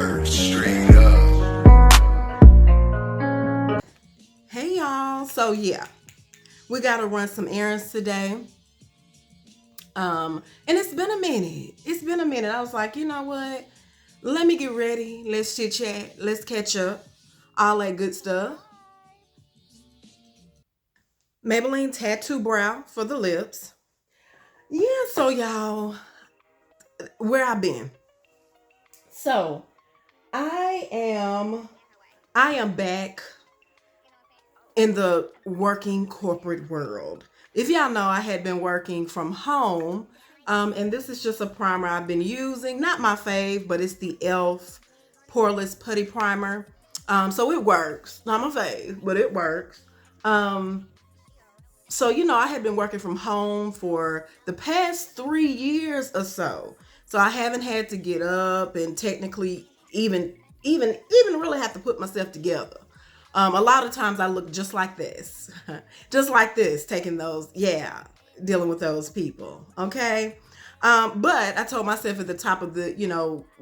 word straight up. Hey y'all. So yeah, we gotta run some errands today. And it's been a minute. It's been a minute. I was like, you know what? Let me get ready. Let's chit chat. Let's catch up. All that good stuff. Maybelline Tattoo Brow for the lips. Yeah, so y'all, where I been? So I am I am back in the working corporate world. If y'all know, I had been working from home, and this is just a primer I've been using. Not my fave, but it's the e.l.f. Poreless Putty Primer. So it works. Not my fave, but it works. Um, so I had been working from home for the past 3 years or so. So I haven't had to get up and technically even really have to put myself together. A lot of times I look just like this, just like this, taking those, yeah, dealing with those people. Okay. But I told myself at the top of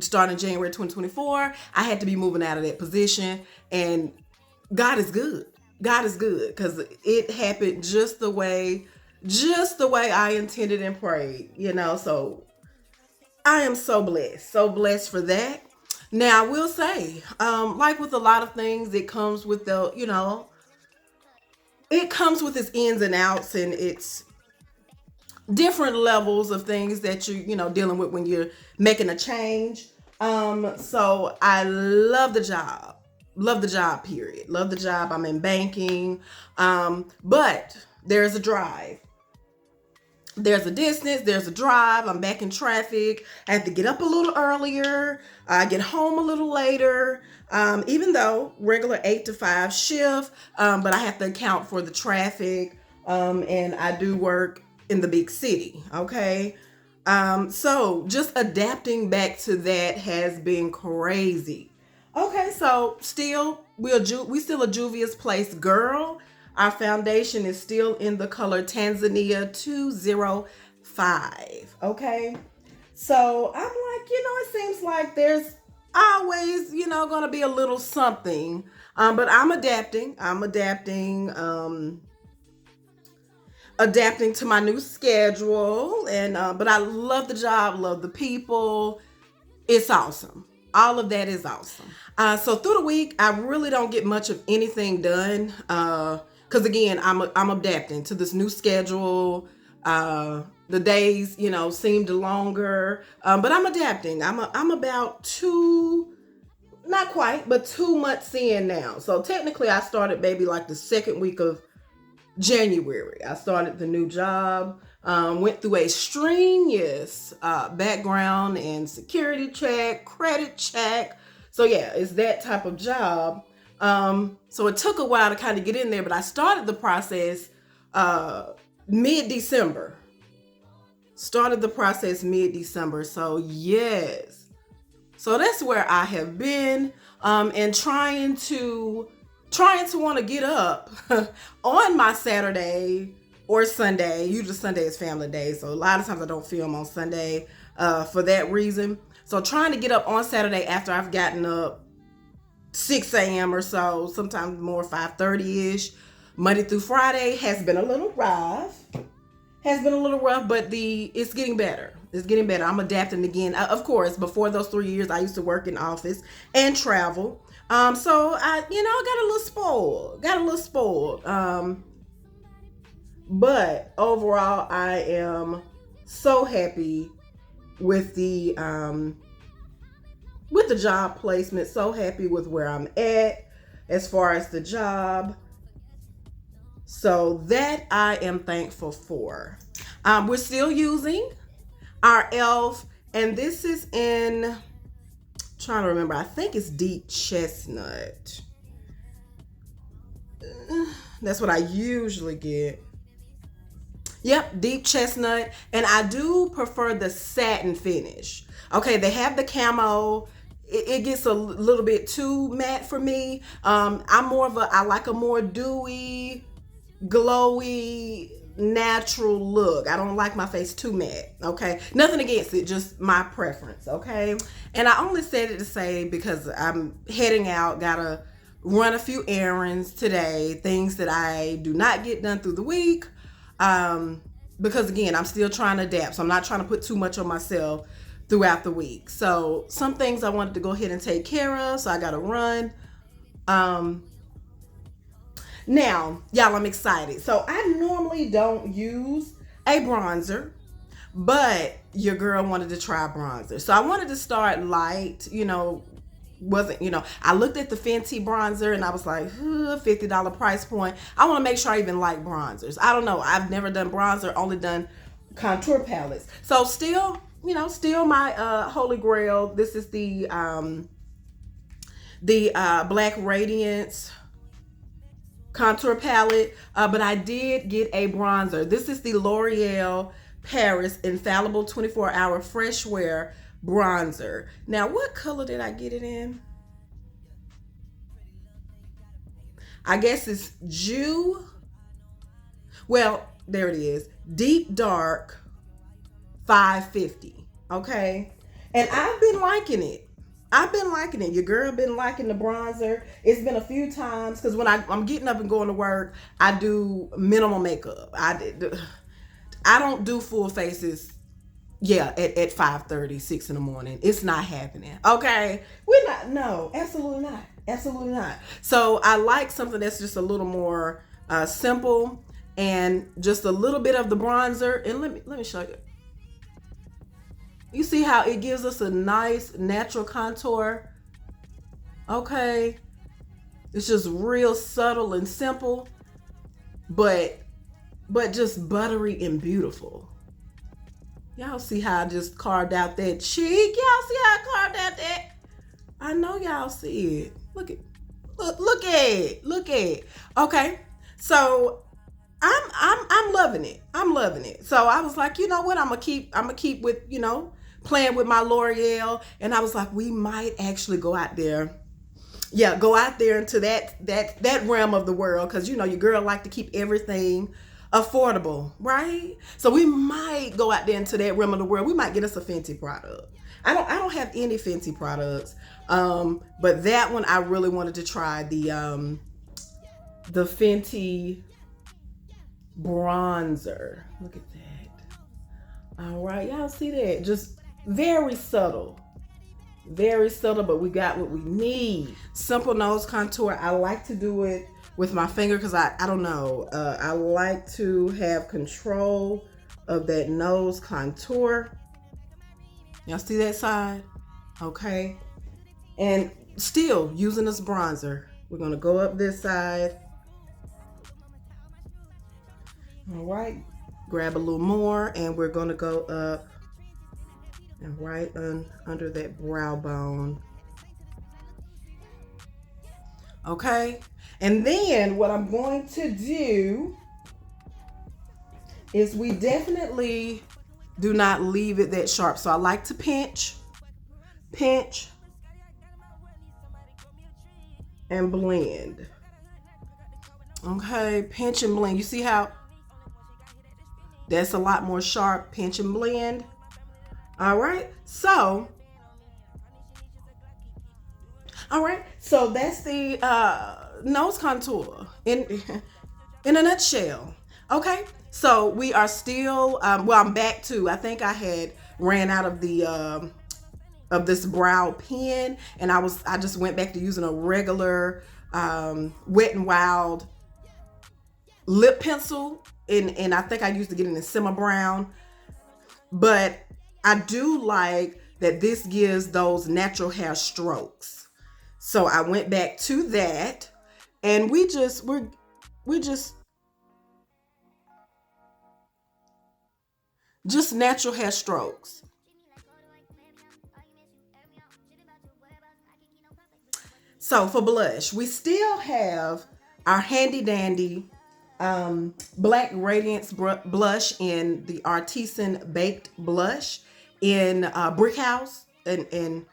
starting January 2024, I had to be moving out of that position, and God is good. God is good because it happened just the way I intended and prayed. So I am so blessed for that. Now I will say, like with a lot of things, it comes with it comes with its ins and outs, and its different levels of things that dealing with when you're making a change. So I love the job, period. Love the job. I'm in banking, but there's a drive. There's a distance, there's a drive. I'm back in traffic. I have to get up a little earlier. I get home a little later, even though regular 8 to 5 shift, but I have to account for the traffic, and I do work in the big city. Okay. So just adapting back to that has been crazy. Okay, so we still a Juvia's Place girl. Our foundation is still in the color Tanzania 205. Okay. So I'm like, it seems like there's always, gonna be a little something. But I'm adapting. Adapting to my new schedule. And but I love the job, love the people. It's awesome. All of that is awesome. So through the week, I really don't get much of anything done. Because again, I'm adapting to this new schedule. The days, seemed longer. But I'm adapting. I'm about not quite, but 2 months in now. So technically I started maybe like the second week of January. I started the new job. Went through a strenuous background and security check, credit check. So yeah, it's that type of job. So it took a while to kind of get in there, but I started the process mid-December. So yes. So that's where I have been, and trying to want to get up on my Saturday or Sunday. Usually Sunday is family day, so a lot of times I don't film on Sunday for that reason. So trying to get up on Saturday after I've gotten up 6 a.m. or so, sometimes more 5:30-ish, Monday through Friday has been a little rough. But it's getting better. I'm adapting again. Of course, before those 3 years, I used to work in office and travel. So I got a little spoiled. But overall, I am so happy with the job placement. So happy with where I'm at as far as the job. So that I am thankful for. We're still using our e.l.f. and this is in, trying to remember, I think it's deep chestnut. That's what I usually get. Yep, deep chestnut. And I do prefer the satin finish. Okay, they have the camo. It gets a little bit too matte for me. I like a more dewy, glowy, natural look. I don't like my face too matte. Okay, nothing against it, just my preference. Okay, and I only said it to say because I'm heading out, gotta run a few errands today, things that I do not get done through the week. Because again, I'm still trying to adapt, so I'm not trying to put too much on myself throughout the week. So some things I wanted to go ahead and take care of, so I gotta run. um Now, y'all, I'm excited. So I normally don't use a bronzer, but your girl wanted to try bronzer. So I wanted to start light, I looked at the Fenty bronzer and I was like, $50 price point. I want to make sure I even like bronzers. I don't know. I've never done bronzer, only done contour palettes. So still my holy grail. This is the Black Radiance contour palette, but I did get a bronzer. This is the L'Oreal Paris Infallible 24-Hour Fresh Wear Bronzer. Now, what color did I get it in? I guess it's Jew. Well, there it is. Deep Dark 550. Okay. And I've been liking it. Your girl been liking the bronzer. It's been a few times because when I'm getting up and going to work, I do minimal makeup. I don't do full faces. Yeah, at 5:30, 6 in the morning. It's not happening. Okay. No, absolutely not. Absolutely not. So I like something that's just a little more simple and just a little bit of the bronzer. And let me show you. You see how it gives us a nice natural contour? Okay. It's just real subtle and simple, but just buttery and beautiful. Y'all see how I just carved out that cheek? Y'all see how I carved out that? I know y'all see it. Look at it. Okay. So I'm loving it. I'm loving it. So I was like, you know what? I'm gonna keep with, playing with my L'Oreal. And I was like, we might actually go out there. Yeah, go out there into that realm of the world, because your girl like to keep everything affordable, right? So we might go out there into that realm of the world. We might get us a Fenty product. I don't have any Fenty products, but that one I really wanted to try, the Fenty bronzer. Look at that. All right, y'all see that? Just very subtle. Very subtle, but we got what we need. Simple nose contour. I like to do it with my finger because I don't know. I like to have control of that nose contour. Y'all see that side? Okay. And still using this bronzer. We're going to go up this side. All right. Grab a little more and we're going to go up and right under that brow bone. Okay. And then what I'm going to do is we definitely do not leave it that sharp. So I like to pinch, and blend. Okay, pinch and blend. You see how that's a lot more sharp? Pinch and blend. All right, so that's the nose contour in a nutshell. Okay, so we are still I'm back to, I think I had ran out of the of this brow pen, and I just went back to using a regular Wet n Wild lip pencil, and I think I used to get it in Simmer Brown, but I do like that this gives those natural hair strokes. So I went back to that, and we're just natural hair strokes. So for blush, we still have our handy dandy Black Radiance blush in the Artisan Baked Blush in Brick House, and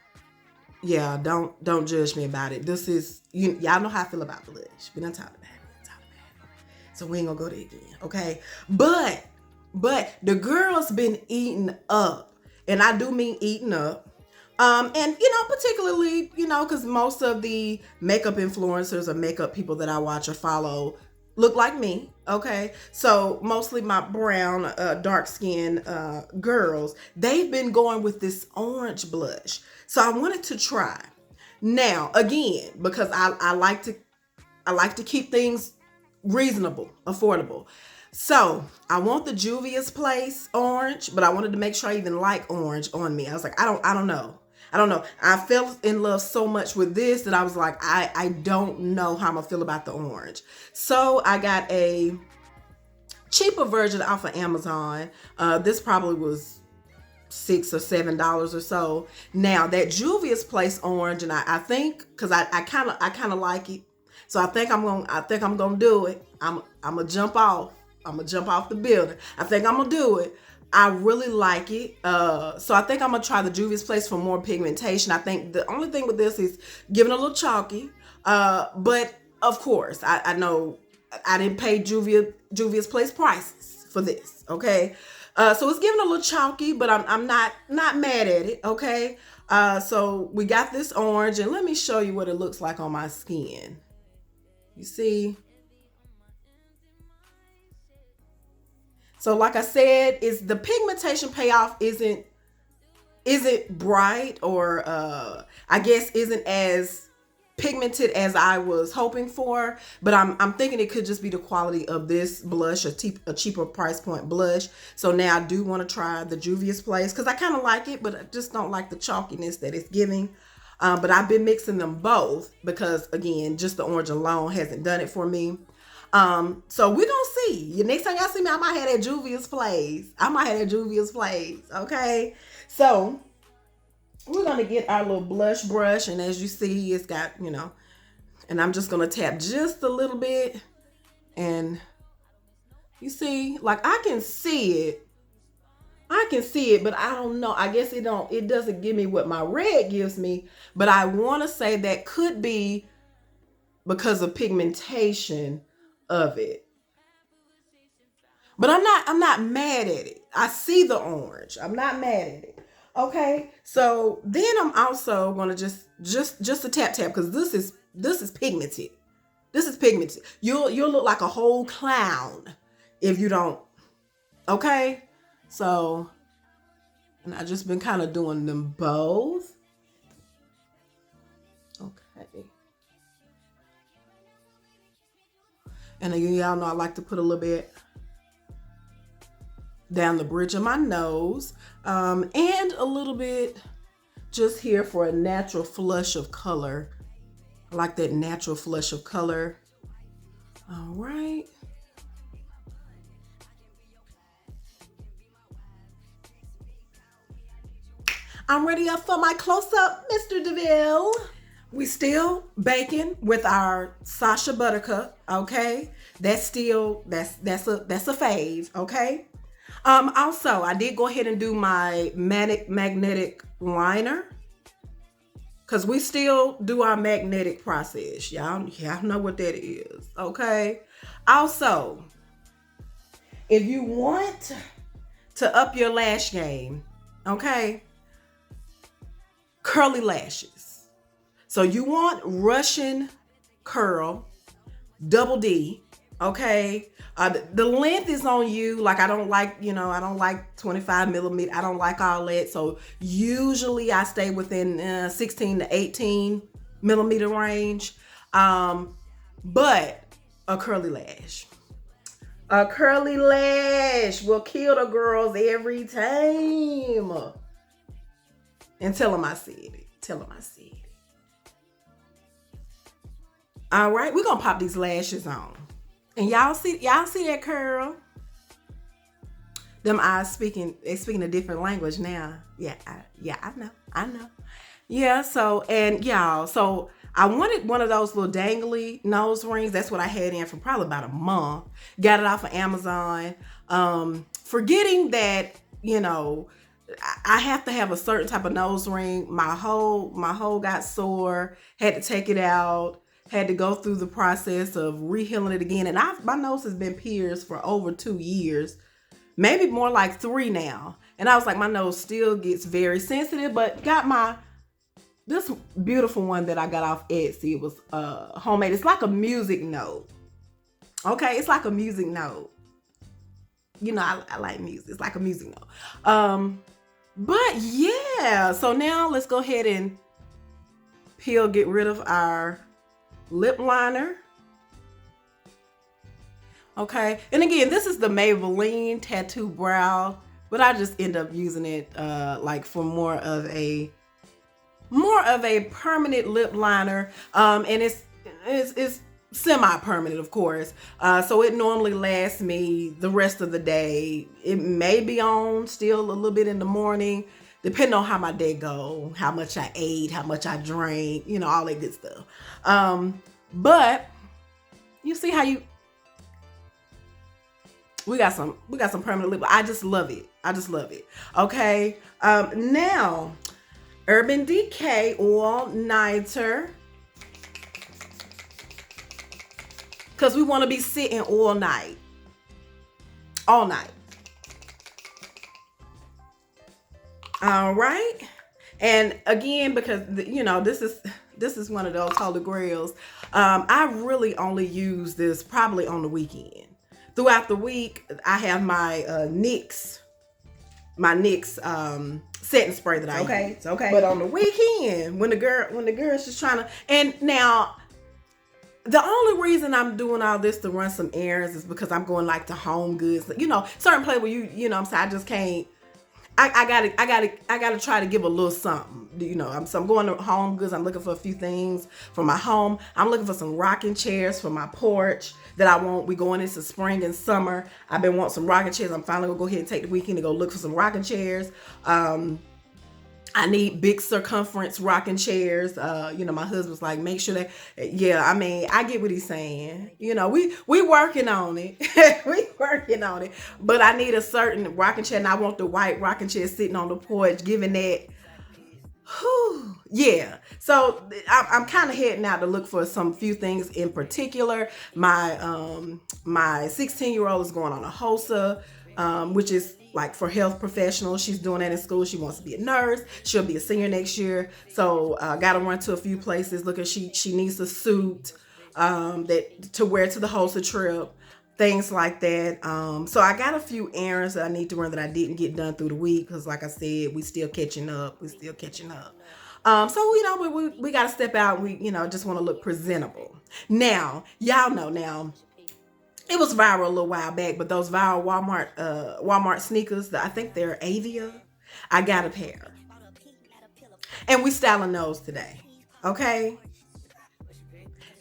yeah, don't judge me about it. This is, y'all know how I feel about blush. We done talked about it. So we ain't gonna go there again, okay? But the girl's been eating up, and I do mean eating up. And particularly, because most of the makeup influencers or makeup people that I watch or follow look like me. Okay, so mostly my brown, dark skin girls, they've been going with this orange blush. So I wanted to try. Now, again, because I like to keep things reasonable, affordable. So I want the Juvia's Place orange, but I wanted to make sure I even like orange on me. I was like, I don't know. I don't know. I fell in love so much with this that I was like, I don't know how I'm gonna feel about the orange. So I got a cheaper version off of Amazon. This probably was $6 or $7 or so. Now that Juvia's Place orange, and I think because I kind of like it, so I think I'm gonna do it. I'm gonna jump off. I'm gonna jump off the building. I think I'm gonna do it. I really like it. So I think I'm gonna try the Juvia's Place for more pigmentation. I think the only thing with this is giving a little chalky. But of course, I know I didn't pay Juvia's Place prices for this. Okay. So it's giving a little chalky, but I'm not mad at it. Okay. So we got this orange, and let me show you what it looks like on my skin. You see? So like I said, is the pigmentation payoff isn't bright, or I guess isn't as pigmented as I was hoping for, but I'm thinking it could just be the quality of this blush, a cheaper price point blush. So now I do want to try the Juvia's Place because I kind of like it, but I just don't like the chalkiness that it's giving. But I've been mixing them both because, again, just the orange alone hasn't done it for me. So we're gonna see. Next time y'all see me, I might have that Juvia's Place. Okay. So we're gonna get our little blush brush, and as you see, it's got, and I'm just gonna tap just a little bit, and you see, like I can see it, but I don't know. I guess it doesn't give me what my red gives me, but I want to say that could be because of pigmentation of it. But I'm not mad at it. I see the orange. I'm not mad at it. Okay. So then I'm also gonna just a tap because this is pigmented. This is pigmented. You'll look like a whole clown if you don't. Okay. So, and I just been kind of doing them both. Okay. And y'all know I like to put a little bit down the bridge of my nose, and a little bit just here for a natural flush of color. I like that natural flush of color. All right. I'm ready up for my close-up, Mr. DeVille. We still baking with our Sasha Buttercup, okay? That's a fave, okay? Also, I did go ahead and do my magnetic liner, because we still do our magnetic process. Y'all know what that is, okay? Also, if you want to up your lash game, okay? Curly lashes. So you want Russian curl, double D, okay? The length is on you. Like I don't like 25 millimeter. I don't like all that. So usually I stay within 16 to 18 millimeter range. But a curly lash. A curly lash will kill the girls every time. And tell them I said it. All right, we're gonna pop these lashes on. And y'all see that curl? Them eyes speaking a different language now. Yeah, I know. Yeah, so I wanted one of those little dangly nose rings. That's what I had in for probably about a month. Got it off of Amazon. Forgetting that, I have to have a certain type of nose ring. My hole got sore, had to take it out. had to go through the process of rehealing it again. And my nose has been pierced for over 2 years, maybe more like 3 now. And I was like, my nose still gets very sensitive, but got this beautiful one that I got off Etsy. It was homemade. It's like a music note. Okay, it's like a music note. You know, I like music. It's like a music note. But yeah, so now let's go ahead and get rid of our lip liner. Okay, and again, this is the Maybelline Tattoo Brow, but I just end up using it like for more of a permanent lip liner. And it's semi-permanent, of course. So it normally lasts me the rest of the day. It may be on still a little bit in the morning, depending on how my day go, how much I ate, how much I drank, you know, all that good stuff. But you see how we got some permanent lip. I just love it. Okay. Now, Urban Decay All Nighter. Because we want to be sitting all night. All night. All right. And again, because, you know, this is one of those holy grails. I really only use this probably on the weekend. Throughout the week, I have my NYX setting spray that I use. Okay. But on the weekend, when the girl's just trying to, and now the only reason I'm doing all this to run some errands is because I'm going like to HomeGoods, you know, certain place where you know what I'm saying, I just can't. I gotta try to give a little something, you know. So I'm going to HomeGoods. I'm looking for a few things for my home. I'm looking for some rocking chairs for my porch that I want. We going into spring and summer. I've been wanting some rocking chairs. I'm finally gonna go ahead and take the weekend to go look for some rocking chairs. I need big circumference rocking chairs. You know, my husband's like, make sure that, yeah, I mean, I get what he's saying. You know, we working on it. We working on it. But I need a certain rocking chair, and I want the white rocking chair sitting on the porch, giving that, whew, yeah. So I'm kind of heading out to look for some few things in particular. My 16-year-old is going on a HOSA, which is like for health professionals. She's doing that in school. She wants to be a nurse. She'll be a senior next year. So got to run to a few places. Look, she needs a suit that to wear to the HOSA trip, things like that. So I got a few errands that I need to run that I didn't get done through the week because, like I said, we still catching up. So you know, we got to step out. We, you know, just want to look presentable. Now, y'all know now. It was viral a little while back, but those viral Walmart sneakers, I think they're Avias. I got a pair. And we styling those today. Okay?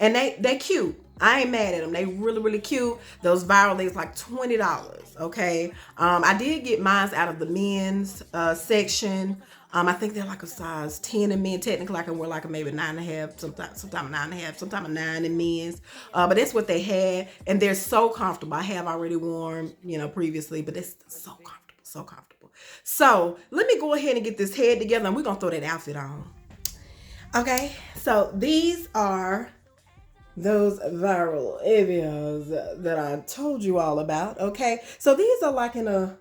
And they cute. I ain't mad at them. They really, really cute. Those viral things like $20. Okay? I did get mine out of the men's section. I think they're like a size 10 in men. Technically, I can wear like a maybe 9.5, sometimes 9.5, sometimes a 9 in men's. But that's what they had, and they're so comfortable. I have already worn, you know, previously, but it's so comfortable. So let me go ahead and get this head together, and we're gonna throw that outfit on. Okay, so these are those viral Avias that I told you all about. Okay, so these are like in a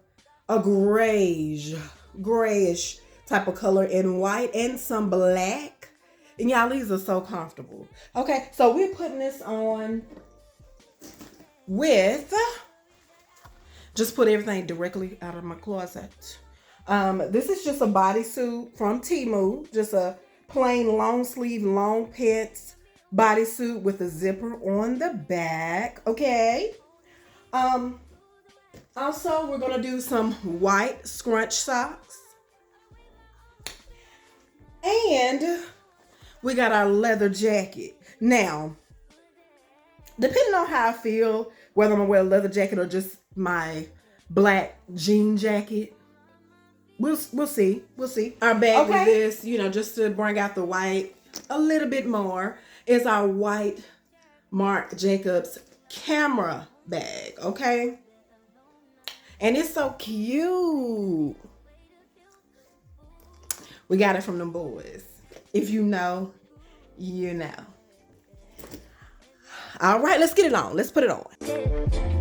grayish type of color in white and some black. And y'all, these are so comfortable. Okay, so we're putting this on with, just put everything directly out of my closet. This is just a bodysuit from Temu, just a plain long sleeve, long pants bodysuit with a zipper on the back. Okay. Also, we're gonna do some white scrunch socks. And we got our leather jacket. Now, depending on how I feel, whether I'm gonna wear a leather jacket or just my black jean jacket, we'll see. Our bag with this, you know, just to bring out the white a little bit more, is our white Marc Jacobs camera bag. Okay, and it's so cute. We got it from them boys. If you know, you know. All right, let's get it on. Let's put it on.